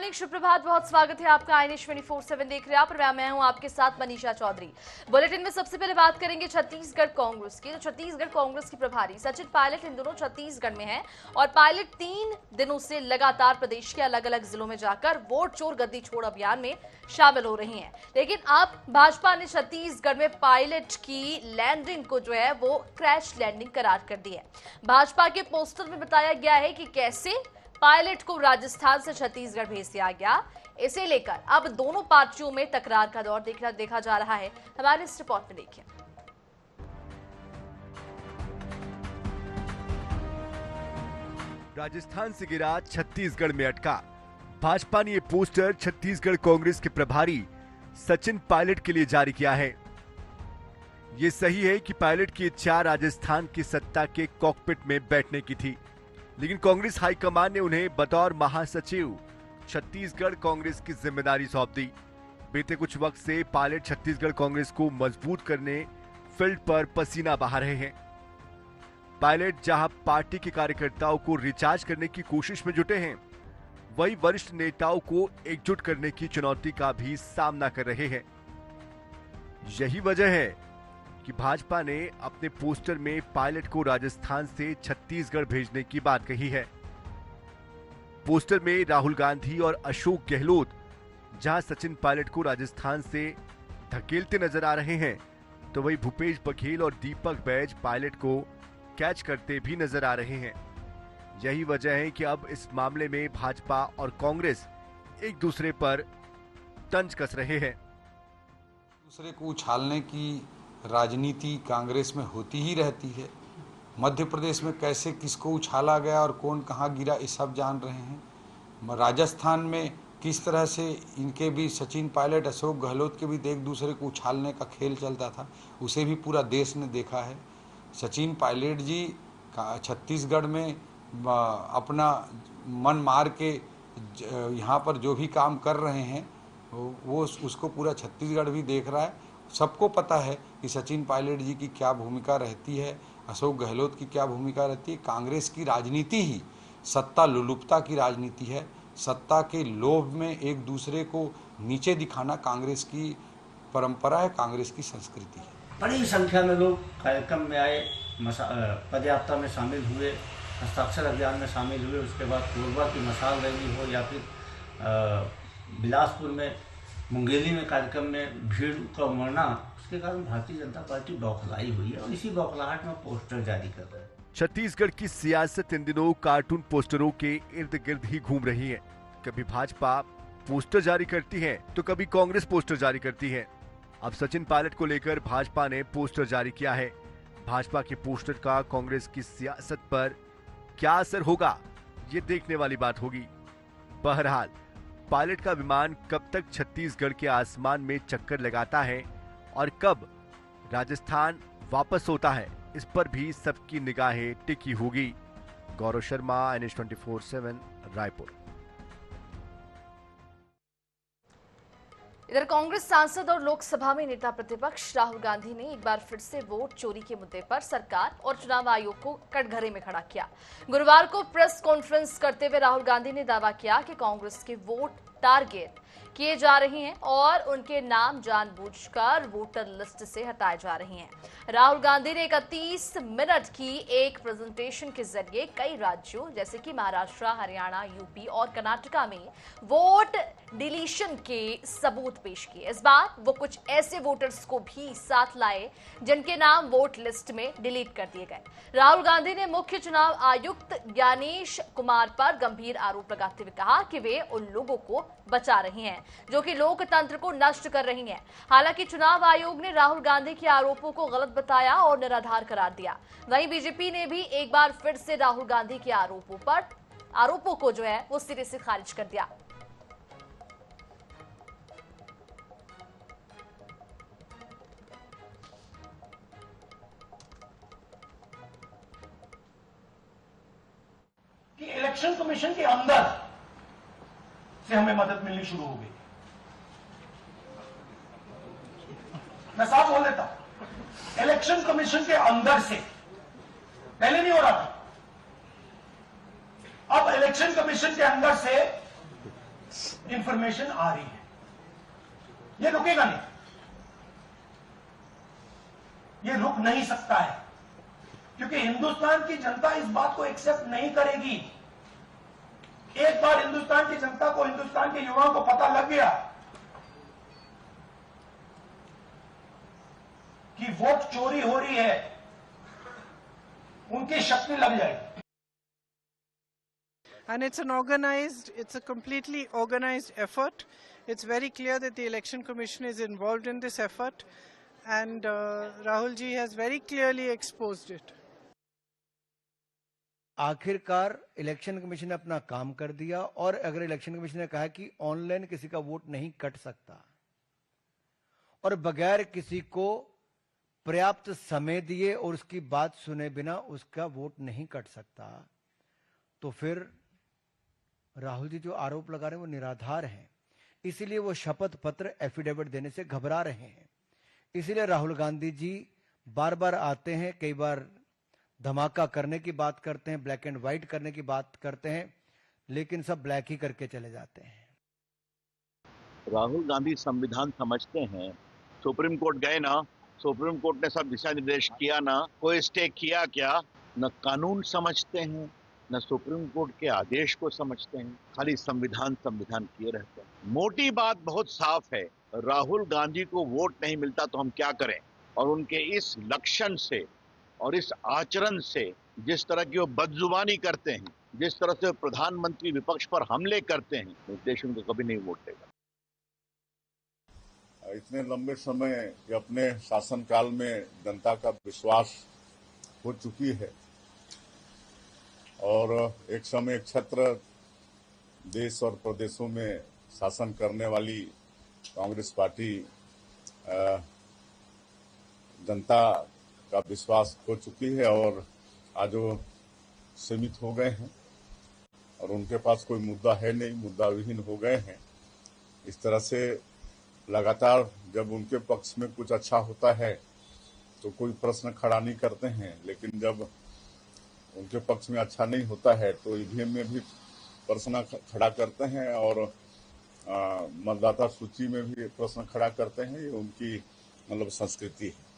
Morning, सुप्रभात, बहुत स्वागत है आपका INH 24/7 देख रहे हैं आप और मैं हूं आपके साथ मनीषा चौधरी। बुलेटिन में सबसे पहले बात करेंगे छत्तीसगढ़ कांग्रेस की। तो छत्तीसगढ़ कांग्रेस की प्रभारी सचिन पायलट इन दोनों छत्तीसगढ़ में हैं और पायलट 3 दिनों से लगातार प्रदेश के अलग अलग जिलों में जाकर वोट चोर गद्दी छोड़ अभियान में शामिल हो रही हैं। लेकिन अब भाजपा ने छत्तीसगढ़ में पायलट की लैंडिंग को जो है वो क्रैश लैंडिंग करार कर दी है। भाजपा के पोस्टर में बताया गया है कि कैसे पायलट को राजस्थान से छत्तीसगढ़ भेज दिया गया। इसे लेकर अब दोनों पार्टियों में तकरार का दौर देखा जा रहा है। हमारे इस रिपोर्ट में देखिए। राजस्थान से गिरा छत्तीसगढ़ में अटका। भाजपा ने ये पोस्टर छत्तीसगढ़ कांग्रेस के प्रभारी सचिन पायलट के लिए जारी किया है। ये सही है कि पायलट की इच्छा राजस्थान की सत्ता के कॉकपिट में बैठने की थी, लेकिन कांग्रेस हाईकमान ने उन्हें बतौर महासचिव छत्तीसगढ़ कांग्रेस की जिम्मेदारी सौंप दी। बीते कुछ वक्त से पायलट छत्तीसगढ़ कांग्रेस को मजबूत करने फील्ड पर पसीना बहा रहे हैं। पायलट जहां पार्टी के कार्यकर्ताओं को रिचार्ज करने की कोशिश में जुटे हैं, वही वरिष्ठ नेताओं को एकजुट करने की चुनौती का भी सामना कर रहे हैं। यही वजह है कि भाजपा ने अपने पोस्टर में पायलट को राजस्थान से छत्तीसगढ़ भेजने की बात कही है। पोस्टर में राहुल गांधी और अशोक गहलोत जहां सचिन पायलट को राजस्थान से धकेलते नजर आ रहे हैं, तो वही भूपेश बघेल और दीपक बैज पायलट को कैच करते भी नजर आ रहे हैं। यही वजह है कि अब इस मामले में भाजपा और कांग्रेस एक दूसरे पर तंज कस रहे हैं। दूसरे को उछालने की राजनीति कांग्रेस में होती ही रहती है। मध्य प्रदेश में कैसे किसको उछाला गया और कौन कहाँ गिरा ये सब जान रहे हैं। राजस्थान में किस तरह से इनके भी सचिन पायलट अशोक गहलोत के भी एक दूसरे को उछालने का खेल चलता था, उसे भी पूरा देश ने देखा है। सचिन पायलट जी छत्तीसगढ़ में अपना मन मार के यहाँ पर जो भी काम कर रहे हैं वो उसको पूरा छत्तीसगढ़ भी देख रहा है। सबको पता है कि सचिन पायलट जी की क्या भूमिका रहती है, अशोक गहलोत की क्या भूमिका रहती है। कांग्रेस की राजनीति ही सत्ता लुलुपता की राजनीति है। सत्ता के लोभ में एक दूसरे को नीचे दिखाना कांग्रेस की परंपरा है, कांग्रेस की संस्कृति है। बड़ी संख्या में लोग कार्यक्रम में आए, पदयात्रा में शामिल हुए, हस्ताक्षर अभियान में शामिल हुए। उसके बाद कोरबा की मशाल रैली हो या फिर बिलासपुर में मुंगेली में कार्यक्रम में भीड़ का उमड़ना, उसके कारण भारतीय जनता पार्टी बौखलाई हुई है और इसी बौखलाहट में पोस्टर जारी कर रहे हैं। छत्तीसगढ़ की सियासत इन दिनों कार्टून पोस्टरों के इर्द गिर्द ही घूम रही है। कभी भाजपा पोस्टर जारी करती है तो कभी कांग्रेस पोस्टर जारी करती है। अब सचिन पायलट को लेकर भाजपा ने पोस्टर जारी किया है। भाजपा के पोस्टर का कांग्रेस की सियासत पर क्या असर होगा, ये देखने वाली बात होगी। बहरहाल पायलट का विमान कब तक छत्तीसगढ़ के आसमान में चक्कर लगाता है और कब राजस्थान वापस होता है, इस पर भी सबकी निगाहें टिकी होगी। गौरव शर्मा, INH 24/7 रायपुर। इधर कांग्रेस सांसद और लोकसभा में नेता प्रतिपक्ष राहुल गांधी ने एक बार फिर से वोट चोरी के मुद्दे पर सरकार और चुनाव आयोग को कटघरे में खड़ा किया। गुरुवार को प्रेस कॉन्फ्रेंस करते हुए राहुल गांधी ने दावा किया कि कांग्रेस के वोट टारगेट किए जा रहे हैं और उनके नाम जानबूझकर वोटर लिस्ट से हटाए जा रहे हैं। राहुल गांधी ने 31 मिनट की एक प्रेजेंटेशन के जरिए कई राज्यों जैसे कि महाराष्ट्र, हरियाणा, यूपी और कर्नाटका में वोट डिलीशन के सबूत पेश किए। इस बार वो कुछ ऐसे वोटर्स को भी साथ लाए जिनके नाम वोट लिस्ट में डिलीट कर दिए गए। राहुल गांधी ने मुख्य चुनाव आयुक्त ज्ञानेश कुमार पर गंभीर आरोप लगाते हुए कहा कि वे उन लोगों को बचा रहे हैं जो कि लोकतंत्र को नष्ट कर रही हैं। हालांकि चुनाव आयोग ने राहुल गांधी के आरोपों को गलत बताया और निराधार करार दिया। वहीं बीजेपी ने भी एक बार फिर से राहुल गांधी के आरोपों को जो है वो सिरे से खारिज कर दिया। कि इलेक्शन कमीशन के अंदर से हमें मदद मिलनी शुरू हो गई। मैं साफ बोल देता हूं, इलेक्शन कमीशन के अंदर से, पहले नहीं हो रहा था। अब इलेक्शन कमीशन के अंदर से इंफॉर्मेशन आ रही है। ये रुकेगा नहीं, ये रुक नहीं सकता है, क्योंकि हिंदुस्तान की जनता इस बात को एक्सेप्ट नहीं करेगी। एक बार हिंदुस्तान की जनता को, हिंदुस्तान के युवाओं को पता लग गया कि वोट चोरी हो रही है, उनकी शक्ति लग जाएगी। And it's a completely organized effort. It's very clear that the Election Commission is involved in this effort, and Rahul ji has very clearly exposed it. आखिरकार इलेक्शन कमीशन ने अपना काम कर दिया, और अगर इलेक्शन कमीशन ने कहा कि ऑनलाइन किसी का वोट नहीं कट सकता और बगैर किसी को पर्याप्त समय दिए और उसकी बात सुने बिना उसका वोट नहीं कट सकता, तो फिर राहुल जी जो आरोप लगा रहे हैं वो निराधार हैं। इसीलिए वो शपथ पत्र एफिडेविट देने से घबरा रहे हैं। इसीलिए राहुल गांधी जी बार बार आते हैं, कई बार धमाका करने की बात करते हैं, ब्लैक एंड व्हाइट करने की बात करते हैं, लेकिन सब ब्लैक ही करके चले जाते हैं। राहुल गांधी संविधान समझते हैं। सुप्रीम कोर्ट गए ना, सुप्रीम कोर्ट ने सब दिशा निर्देश किया ना, कोई स्टे किया क्या? न कानून समझते हैं, न सुप्रीम कोर्ट के आदेश को समझते हैं, खाली संविधान संविधान किए रहते हैं। मोटी बात बहुत साफ है, राहुल गांधी को वोट नहीं मिलता तो हम क्या करें? और उनके इस लक्षण से और इस आचरण से, जिस तरह की वो बदजुबानी करते हैं, जिस तरह से प्रधानमंत्री विपक्ष पर हमले करते हैं, देश उनको कभी नहीं वोट देगा। इतने लंबे समय के अपने शासनकाल में जनता का विश्वास हो चुकी है, और एक समय एक छत्र देश और प्रदेशों में शासन करने वाली कांग्रेस पार्टी जनता का विश्वास खो चुकी है, और आज वो सीमित हो गए हैं और उनके पास कोई मुद्दा है नहीं, मुद्दा विहीन हो गए हैं। इस तरह से लगातार जब उनके पक्ष में कुछ अच्छा होता है तो कोई प्रश्न खड़ा नहीं करते हैं, लेकिन जब उनके पक्ष में अच्छा नहीं होता है तो ईवीएम में भी प्रश्न खड़ा करते हैं और मतदाता सूची में भी प्रश्न खड़ा करते हैं। ये उनकी मतलब संस्कृति है।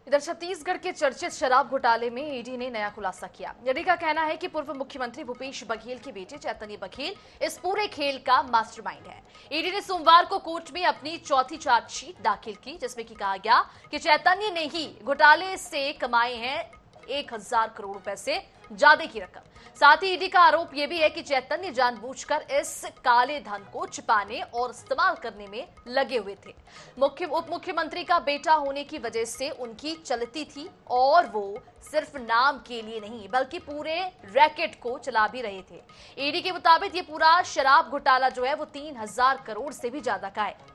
इधर छत्तीसगढ़ के चर्चित शराब घोटाले में ईडी ने नया खुलासा किया। ईडी का कहना है कि पूर्व मुख्यमंत्री भूपेश बघेल के बेटे चैतन्य बघेल इस पूरे खेल का मास्टरमाइंड है। ईडी ने सोमवार को कोर्ट में अपनी चौथी चार्जशीट दाखिल की, जिसमें कि कहा गया कि चैतन्य ने ही घोटाले से कमाए हैं 1000 करोड़ रुपए से ज्यादा की रकम। साथ ही ईडी का आरोप यह भी है कि चैतन्य जानबूझकर इस काले धन को छिपाने और इस्तेमाल करने में लगे हुए थे। उप मुख्यमंत्री का बेटा होने की वजह से उनकी चलती थी, और वो सिर्फ नाम के लिए नहीं बल्कि पूरे रैकेट को चला भी रहे थे। ईडी के मुताबिक ये पूरा शराब घोटाला जो है वो 3000 करोड़ से भी ज्यादा का है।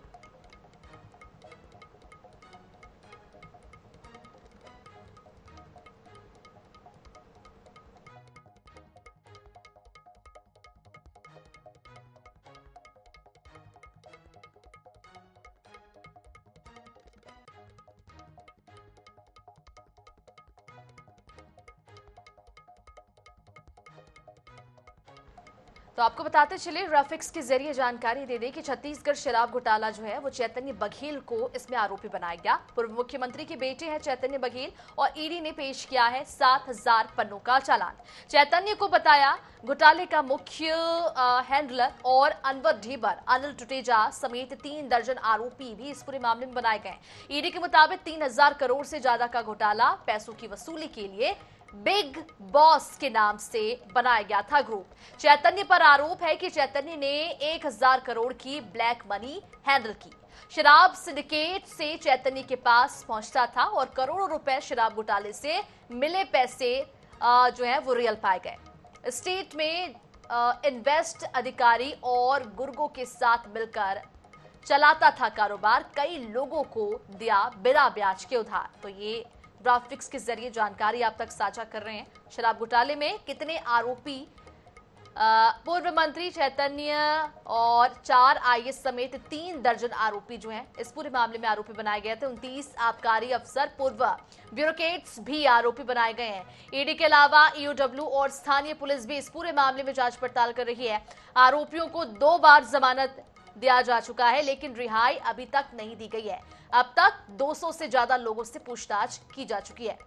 तो आपको बताते चले, ग्राफिक्स के जरिए जानकारी दे दें कि छत्तीसगढ़ शराब घोटाला जो है वो चैतन्य बघेल को इसमें आरोपी बनाया गया। पूर्व मुख्यमंत्री के बेटे हैं चैतन्य बघेल, और ईडी ने पेश किया है 7000 पन्नों का चालान। चैतन्य को बताया घोटाले का मुख्य हैंडलर और अनवर ढेबर, अनिल टुटेजा समेत 3 दर्जन आरोपी भी इस पूरे मामले में बनाए गए। ईडी के मुताबिक 3000 करोड़ से ज्यादा का घोटाला पैसों की वसूली के लिए बिग बॉस के नाम से बनाया गया था ग्रुप। चैतन्य पर आरोप है कि चैतन्य ने 1000 करोड़ की ब्लैक मनी हैंडल की। शराब सिंडिकेट से चैतन्य के पास पहुंचता था और करोड़ों रुपए शराब घोटाले से मिले पैसे जो है वो रियल पाए गए। स्टेट में इन्वेस्ट अधिकारी और गुर्गों के साथ मिलकर चलाता था कारोबार, कई लोगों को दिया बिना ब्याज के उधार। तो ये ग्राफिक्स के जरिए जानकारी आप तक साझा कर रहे हैं। शराब घोटाले में कितने आरोपी पूर्व मंत्री चैतन्य और 4 आईएएस समेत 3 दर्जन आरोपी जो हैं इस पूरे मामले में आरोपी बनाए गए थे। 29 आबकारी अफसर, पूर्व ब्यूरोक्रेट्स भी आरोपी बनाए गए हैं। ईडी के अलावा ईओडब्ल्यू और स्थानीय पुलिस भी इस पूरे मामले में जांच पड़ताल कर रही है। आरोपियों को 2 बार जमानत दिया जा चुका है, लेकिन रिहाई अभी तक नहीं दी गई है। अब तक 200 से ज्यादा लोगों से पूछताछ की जा चुकी है।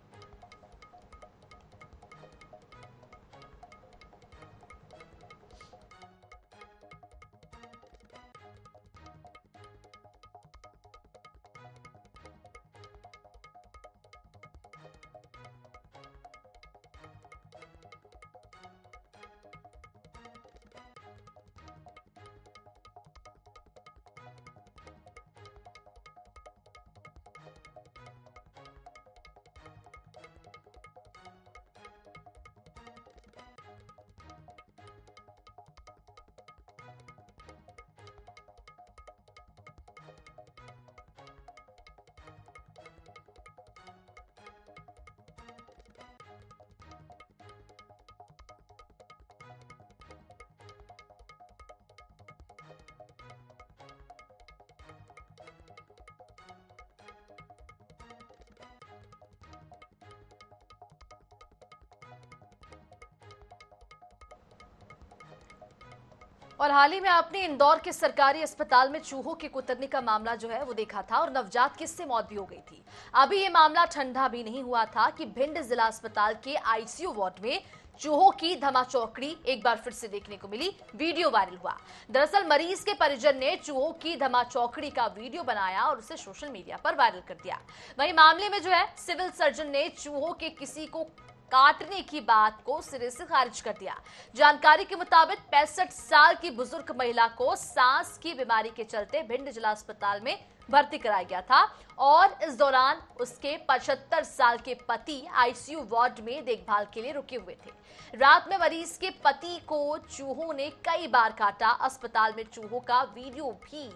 और हाल ही में आपने इंदौर के सरकारी अस्पताल में चूहों के कुतरने का मामला जो है वो देखा था और नवजात किससे मौत भी हो गई थी। अभी ये मामला ठंडा भी नहीं हुआ था कि भिंड जिला अस्पताल के आईसीयू वार्ड में चूहों की धमाचौकड़ी एक बार फिर से देखने को मिली। वीडियो वायरल हुआ। दरअसल मरीज के परिजन ने चूहों की धमाचौकड़ी का वीडियो बनाया और उसे सोशल मीडिया पर वायरल कर दिया। वहीं मामले में जो है सिविल सर्जन ने चूहों के किसी को काटने की बात को सिरे से खारिज कर दिया। जानकारी के मुताबिक 65 साल की बुजुर्ग महिला को सांस की बीमारी के चलते भिंड जिला अस्पताल में भर्ती कराया गया था और इस दौरान उसके 75 साल के पति आईसीयू वार्ड में देखभाल के लिए रुके हुए थे। रात में मरीज के पति को चूहों ने कई बार काटा। अस्पताल में चूहों का वीडियो भी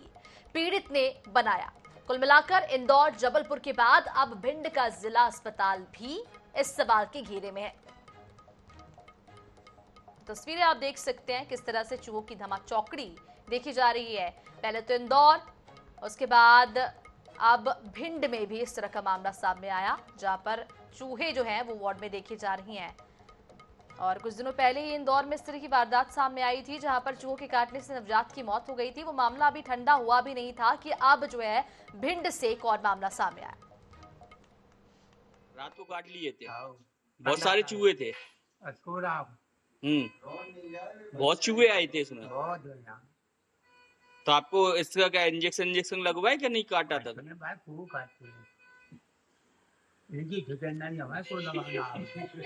पीड़ित ने बनाया। कुल मिलाकर इंदौर, जबलपुर के बाद अब भिंड का जिला अस्पताल भी इस सवाल के घेरे में है। तस्वीरें आप देख सकते हैं किस तरह से चूहों की धमाचौकड़ी देखी जा रही है। पहले तो इंदौर, उसके बाद अब भिंड में भी इस तरह का मामला सामने आया जहां पर चूहे जो हैं वो वार्ड में देखी जा रही हैं। और कुछ दिनों पहले ही इंदौर में इस तरह की वारदात सामने आई थी जहां पर चूहों के काटने से नवजात की मौत हो गई थी। वो मामला अभी ठंडा हुआ भी नहीं था कि अब जो है भिंड से एक और मामला सामने आया। रात को काट लिए थे, बहुत सारे चूहे थे। बहुत चूहे आए थे इसमें। तो आपको इसका क्या इंजेक्शन लगवाए क्या? नहीं काटा था?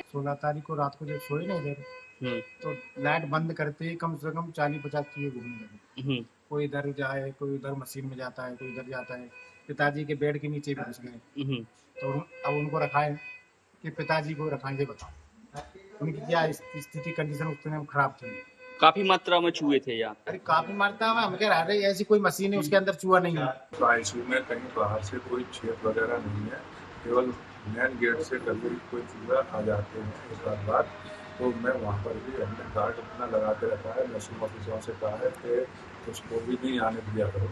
16 तारीख को रात को जब सोए नहीं देर तो लाइट बंद करते ही कम से कम 40-50 चूहे घूमने लगे। कोई इधर जाए, कोई उधर मशीन में जाता है, कोई इधर जाता है। पिताजी के बेड के नीचे भी घुस गए। तो अब उनको रखा है कि पिताजी को रखाएंगे। बताओ उनकी क्या स्थिति, कंडीशन उस टाइम खराब थी। काफी मात्रा में चूहे थे यहाँ। अरे काफी मात्रा में, हम कह रहे हैं ऐसी कोई मशीन है उसके अंदर चूहा नहीं है। तो आईसीयू में कहीं बाहर से कोई छेद वगैरह नहीं है, केवल मेन गेट से कभी कोई चूहा आ जाते हैं एक आध बार। तो मैं वहाँ पर भी हमने गार्ड अपना लगा के रखा है। नर्सिंग ऑफिसरों से कहा है कि उसको भी नहीं आने दिया करो।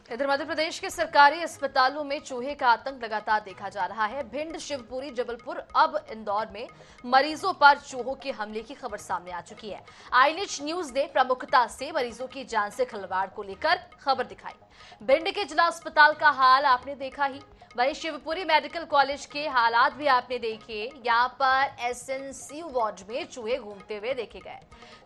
इधर मध्य प्रदेश के सरकारी अस्पतालों में चूहे का आतंक लगातार देखा जा रहा है। भिंड, शिवपुरी, जबलपुर, अब इंदौर में मरीजों पर चूहों के हमले की खबर सामने आ चुकी है। आईएनएच न्यूज ने प्रमुखता से मरीजों की जान से खिलवाड़ को लेकर खबर दिखाई। भिंड के जिला अस्पताल का हाल आपने देखा ही, वहीं शिवपुरी मेडिकल कॉलेज के हालात भी आपने देखे। यहाँ पर एसएनसीयू वार्ड में चूहे घूमते हुए देखे गए।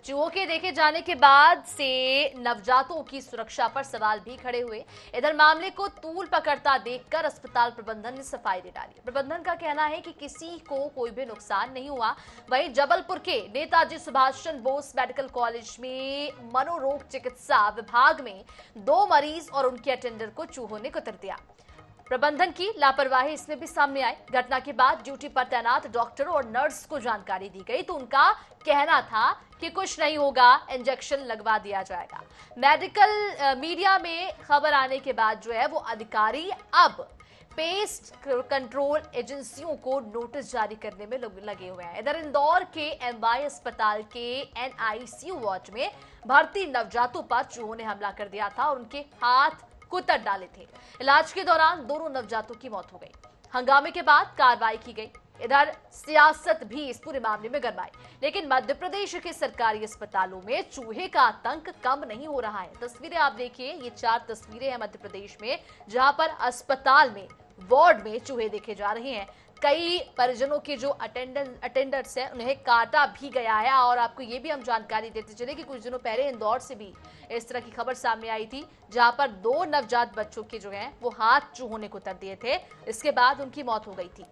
चूहों के देखे जाने के बाद से नवजातों की सुरक्षा पर सवाल भी खड़े हुए। इधर मामले को तूल पकड़ता देखकर अस्पताल प्रबंधन ने सफाई दे डाली। प्रबंधन का कहना है कि किसी को कोई भी नुकसान नहीं हुआ। वहीं जबलपुर के नेताजी सुभाष चंद्र बोस मेडिकल कॉलेज में मनोरोग चिकित्सा विभाग में 2 मरीज और उनके अटेंडर को चूहों ने कुतर दिया। प्रबंधन की लापरवाही इसमें भी सामने आई। घटना के बाद ड्यूटी पर तैनात डॉक्टरों और नर्स को जानकारी दी गई तो उनका कहना था कि कुछ नहीं होगा, इंजेक्शन लगवा दिया जाएगा। मेडिकल मीडिया में खबर आने के बाद जो है वो अधिकारी अब पेस्ट कंट्रोल एजेंसियों को नोटिस जारी करने में लगे हुए हैं। इधर इंदौर के एमवाई अस्पताल के एनआईसीयू वार्ड में भर्ती नवजातों पर चूहों ने हमला कर दिया था और उनके हाथ कुतर डाले थे। इलाज के दौरान दोनों नवजातों की मौत हो गई। हंगामे के बाद कार्रवाई की गई। इधर सियासत भी इस पूरे मामले में गरमाई, लेकिन मध्य प्रदेश के सरकारी अस्पतालों में चूहे का आतंक कम नहीं हो रहा है। तस्वीरें आप देखिए, ये 4 तस्वीरें हैं मध्य प्रदेश में, जहां पर अस्पताल में वार्ड में चूहे देखे जा रहे हैं। कई परिजनों के जो अटेंडर्स हैं उन्हें काटा भी गया है। और आपको ये भी हम जानकारी देते चले कि कुछ दिनों पहले इंदौर से भी इस तरह की खबर सामने आई थी, जहां पर 2 नवजात बच्चों के जो हैं वो हाथ चूहों ने कुतर दिए थे। इसके बाद उनकी मौत हो गई थी।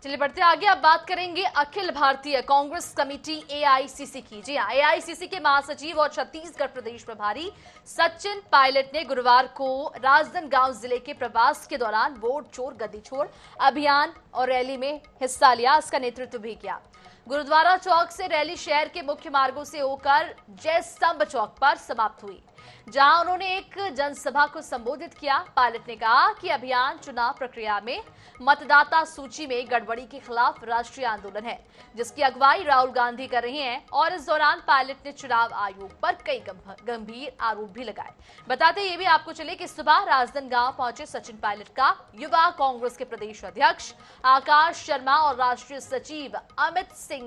चलिए बढ़ते आगे। अब बात करेंगे अखिल भारतीय कांग्रेस कमेटी एआईसीसी की। जी हां, एआईसीसी के महासचिव और छत्तीसगढ़ प्रदेश प्रभारी सचिन पायलट ने गुरुवार को राजनांदगांव जिले के प्रवास के दौरान वोट चोर गद्दी छोड़ अभियान और रैली में हिस्सा लिया। इसका नेतृत्व भी किया। गुरुद्वारा चौक से रैली शहर के मुख्य मार्गों से होकर जय स्तंभ चौक पर समाप्त हुई, जहां उन्होंने एक जनसभा को संबोधित किया। पायलट ने कहा कि अभियान चुनाव प्रक्रिया में मतदाता सूची में गड़बड़ी के खिलाफ राष्ट्रीय आंदोलन है, जिसकी अगुवाई राहुल गांधी कर रहे हैं। और इस दौरान पायलट ने चुनाव आयोग पर कई गंभीर आरोप भी लगाए। बताते ये भी आपको चले कि सुबह राजनांदगांव पहुंचे सचिन पायलट का युवा कांग्रेस के प्रदेश अध्यक्ष आकाश शर्मा और राष्ट्रीय सचिव अमित सिंह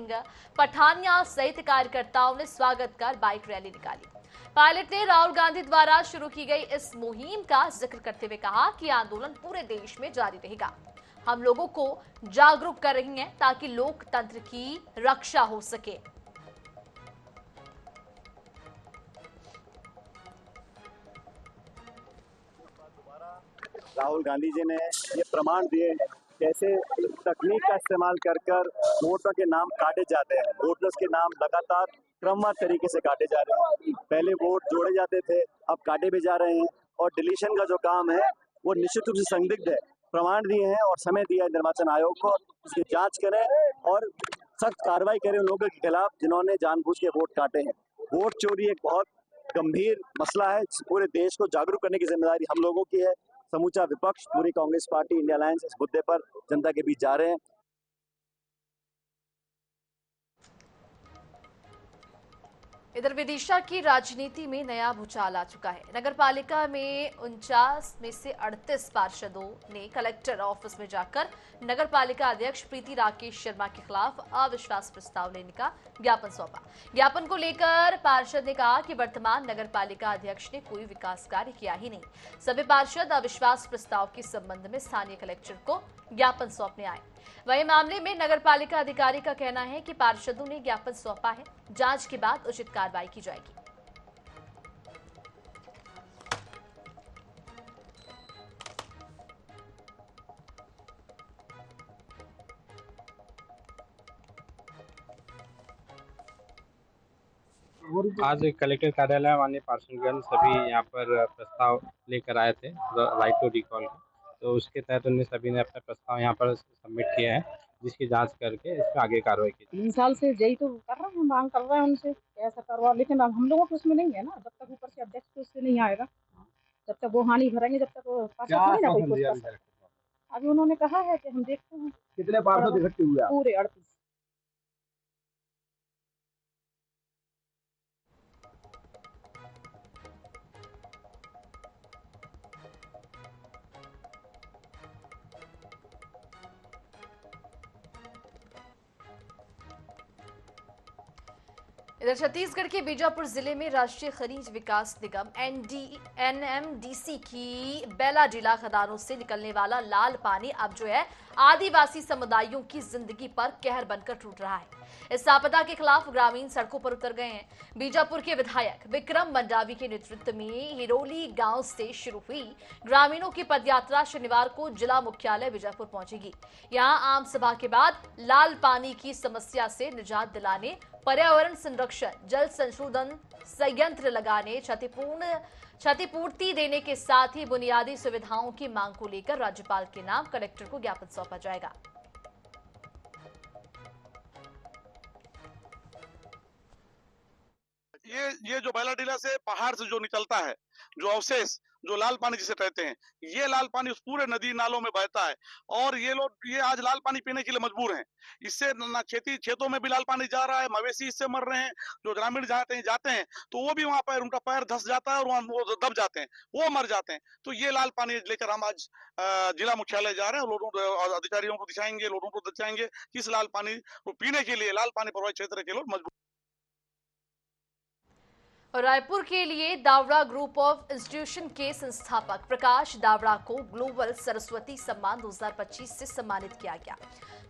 पठानिया सहित कार्यकर्ताओं ने स्वागत कर बाइक रैली निकाली। पायलट ने राहुल गांधी द्वारा शुरू की गई इस मुहिम का जिक्र करते हुए कहा कि आंदोलन पूरे देश में जारी रहेगा। हम लोगों को जागरूक कर रही हैं ताकि लोकतंत्र की रक्षा हो सके। राहुल गांधी जी ने ये प्रमाण दिए हैं कैसे तकनीक का इस्तेमाल कर वोटरों के नाम काटे जाते हैं। वोटर्स के नाम लगातार क्रमबद्ध तरीके से काटे जा रहे हैं। पहले वोट जोड़े जाते थे, अब काटे भी जा रहे हैं। और डिलीशन का जो काम है वो निश्चित रूप से संदिग्ध है। प्रमाण दिए हैं और समय दिया है निर्वाचन आयोग को, उसकी जांच करें और सख्त कार्रवाई करें उन लोगों के खिलाफ जिन्होंने जानबूझ के वोट काटे हैं। वोट चोरी एक बहुत गंभीर मसला है। पूरे देश को जागरूक करने की जिम्मेदारी हम लोगों की है। समूचा विपक्ष, पूरी कांग्रेस पार्टी, इंडिया अलायंस इस मुद्दे पर जनता के बीच जा रहे हैं। इधर विदिशा की राजनीति में नया भूचाल आ चुका है। नगरपालिका में 49 में से 38 पार्षदों ने कलेक्टर ऑफिस में जाकर नगरपालिका अध्यक्ष प्रीति राकेश शर्मा के खिलाफ अविश्वास प्रस्ताव लेने का ज्ञापन सौंपा। ज्ञापन को लेकर पार्षद ने कहा कि वर्तमान नगरपालिका अध्यक्ष ने कोई विकास कार्य किया ही नहीं। सभी पार्षद अविश्वास प्रस्ताव के संबंध में स्थानीय कलेक्टर को ज्ञापन सौंपने आए। वहीं मामले में नगरपालिका अधिकारी का कहना है कि पार्षदों ने ज्ञापन सौंपा है, जांच के बाद उचित कार्रवाई की जाएगी। आज कलेक्टर कार्यालय माननीय पार्षदगण सभी यहाँ पर प्रस्ताव लेकर आए थे राइट टू रिकॉल का, तो उसके तहत उन्हें सभी ने अपना प्रस्ताव यहाँ पर सबमिट किया है, जिसकी जांच करके इस पर आगे कार्रवाई की। 3 साल से यही तो कर रहे हैं, मांग कर रहे हैं उनसे कैसा करवा, लेकिन अब हम लोगों को उसमें नहीं है ना। जब तक ऊपर से अध्यक्ष तो उससे नहीं आएगा, जब तक वो हानि भरेंगे, जब तक वो अभी उन्होंने कहा है कि हम देखते हैं कितने पार्षद इकट्ठे हुए पूरे 38। इधर छत्तीसगढ़ के बीजापुर जिले में राष्ट्रीय खनिज विकास निगम एनएमडीसी की बेलाडीला खदानों से निकलने वाला लाल पानी अब जो है आदिवासी समुदायों की जिंदगी पर कहर बनकर टूट रहा है। इस आपदा के खिलाफ ग्रामीण सड़कों पर उतर गए हैं। बीजापुर के विधायक विक्रम मंडावी के नेतृत्व में हिरोली गांव से शुरू हुई ग्रामीणों की पदयात्रा शनिवार को जिला मुख्यालय बीजापुर पहुंचेगी। यहां आम सभा के बाद लाल पानी की समस्या से निजात दिलाने, पर्यावरण संरक्षण, जल संशोधन संयंत्र लगाने, क्षतिपूर्ति देने के साथ ही बुनियादी सुविधाओं की मांग को लेकर राज्यपाल के नाम कलेक्टर को ज्ञापन सौंपा जाएगा। ये जो बैलाडीला से पहाड़ से जो निकलता है, जो अवशेष, जो लाल पानी जिसे कहते हैं, ये लाल पानी उस पूरे नदी नालों में बहता है और ये आज लाल पानी पीने के लिए मजबूर हैं। इससे ना खेतों में भी लाल पानी जा रहा है, मवेशी इससे मर रहे हैं। जो ग्रामीण जाते हैं तो वो भी वहां पर उनका पैर धंस जाता है और वहां वो दब जाते हैं, वो मर जाते हैं। तो ये लाल पानी लेकर हम आज जिला मुख्यालय जा रहे हैं। लोगों अधिकारियों को दिखाएंगे, लोगों को दिखाएंगे कि इस लाल पानी को पीने के लिए लाल पानी प्रभावित क्षेत्र के लोग मजबूर। रायपुर के लिए दावड़ा ग्रुप ऑफ इंस्टीट्यूशन के संस्थापक प्रकाश दावड़ा को ग्लोबल सरस्वती सम्मान 2025 से सम्मानित किया गया।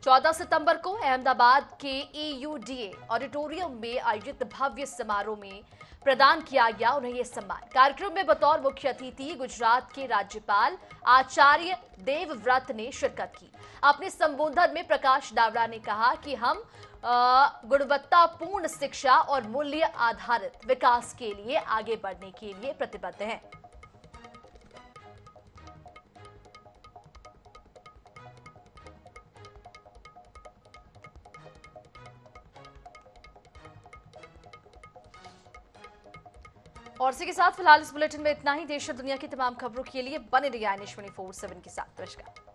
14 सितंबर को अहमदाबाद के EUDA ऑडिटोरियम में आयोजित भव्य समारोह में प्रदान किया गया उन्हें यह सम्मान। कार्यक्रम में बतौर मुख्य अतिथि गुजरात के राज्यपाल आचार्य देवव्रत ने शिरकत की। अपने संबोधन में प्रकाश दावड़ा ने कहा कि हम गुणवत्तापूर्ण शिक्षा और मूल्य आधारित विकास के लिए आगे बढ़ने के लिए प्रतिबद्ध हैं। और इसी के साथ फिलहाल इस बुलेटिन में इतना ही। देश और दुनिया की तमाम खबरों के लिए बने रहिए INS 24/7 के साथ। नमस्कार।